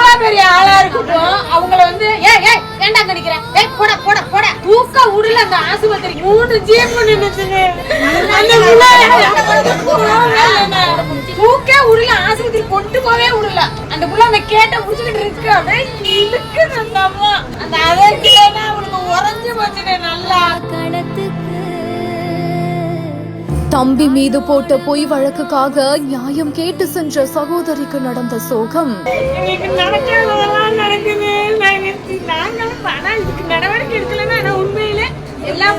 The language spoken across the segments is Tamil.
எவ்வளவு பெரிய ஆளா இருக்கட்டும் அவங்கள வந்து ஏண்டா கடிக்கிறேன் போட போட போட தூக்க உடல அந்த ஆஸ்பத்திரி 3 ஜீப் நின்னுச்சுங்க. தூக்க உடல ஆஸ்பத்திரி கொண்டு போவே உடல. அந்த புள்ள அந்த கேட்ட முடிச்சுட்டு இருக்கு அப்படியே இழுக்குது அந்த அம்மா. அந்த அதற்குல அவனுக்கு உறைஞ்சு போச்சுங்க நல்லா. தம்பி மீது போட்ட பொய் வழக்குக்காக நியாயம் கேட்டு சென்ற சகோதரிக்கு நடந்த சோகம். நடக்குது நடவடிக்கை எடுக்கலன்னா உண்மையில எல்லா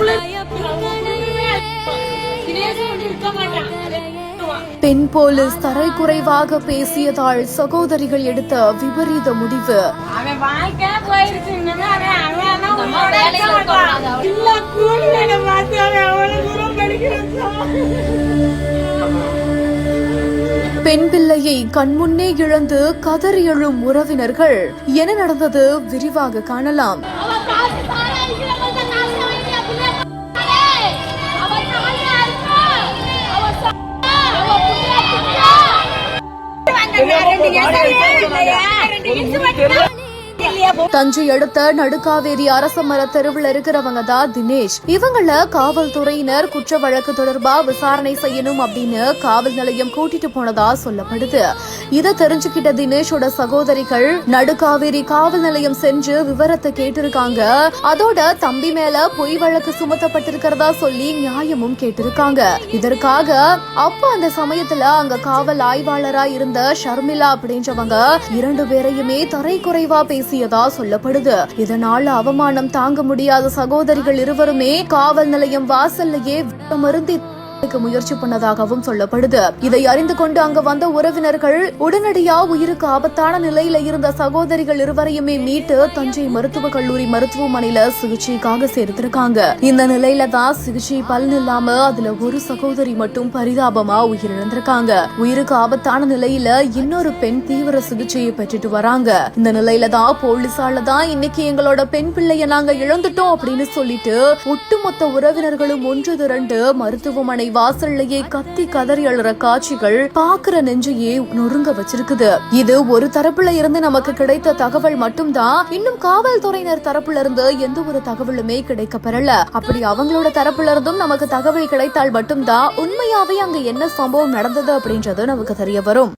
பெண் போலீஸ் தரைக்குறைவாக பேசியதால் சகோதரிகள் எடுத்த விபரீத முடிவு. அவன் வாழ்க்கை போயிருச்சு. பெண் பிள்ளையை கண்முன்னே இழந்து கதறி எழும் உறவினர்கள். என்ன நடந்தது விரிவாக காணலாம். தஞ்சை அடுத்த நடுக்காவேரி அரசமர தெருவில் இருக்கிறவங்க தான் தினேஷ். இவங்கள காவல்துறையினர் குற்ற வழக்கு தொடர்பா விசாரணை செய்யணும் அப்படின்னு காவல் நிலையம் கூட்டிட்டு போனதா சொல்லப்படுது. இதை தெரிஞ்சுக்கிட்ட தினேஷோட சகோதரிகள் நடுக்காவேரி காவல் நிலையம் சென்று விவரத்தை கேட்டிருக்காங்க. அதோட தம்பி மேல பொய் வழக்கு சுமத்தப்பட்டிருக்கிறதா சொல்லி நியாயமும் கேட்டிருக்காங்க. இதற்காக அப்ப அந்த சமயத்துல அங்க காவல் ஆய்வாளரா இருந்த ஷர்மிளா அப்படின்றவங்க 2 பேரையுமே தரைக்குறைவா பேசியதா சொல்லப்படுது. இதனால அவமானம் தாங்க முடியாத சகோதரிகள் இருவருமே காவல் நிலையம் வாசல்லையே மருந்தி முயற்சி பண்ணதாகவும் சொல்லப்படுது. இதை அறிந்து கொண்டு அங்க வந்த உறவினர்கள் உடனடியா உயிருக்கு ஆபத்தான நிலையில இருந்த சகோதரிகள் இருவரையுமே மீட்டு தஞ்சை மருத்துவக் கல்லூரி மருத்துவமனையில சிகிச்சைக்காக சேர்த்திருக்காங்க. இந்த நிலையில தான் சிகிச்சை பலன் இல்லாம அதுல ஒரு சகோதரி மட்டும் பரிதாபமா உயிரிழந்திருக்காங்க. உயிருக்கு ஆபத்தான நிலையில இன்னொரு பெண் தீவிர சிகிச்சையை பெற்றுட்டு வராங்க. இந்த நிலையில தான் போலீசால தான் இன்னைக்கு எங்களோட பெண் பிள்ளைய நாங்க இழந்துட்டோம் அப்படின்னு சொல்லிட்டு ஒட்டுமொத்த உறவினர்களும் ஒன்று திரண்டு மருத்துவமனை வாசல்லையே கத்தி கதறி அழுற காட்சிகள் பாக்குற நெஞ்சையே நொறுங்க வச்சிருக்குது. இது ஒரு தரப்புல இருந்து நமக்கு கிடைத்த தகவல் மட்டும்தான். இன்னும் காவல்துறையினர் தரப்புல இருந்து எந்த ஒரு தகவலுமே கிடைக்க பெறல. அப்படி அவங்களோட தரப்புல இருந்தும் நமக்கு தகவல் கிடைத்தால் மட்டும்தான் உண்மையாவே அங்க என்ன சம்பவம் நடந்தது அப்படின்றது நமக்கு தெரிய வரும்.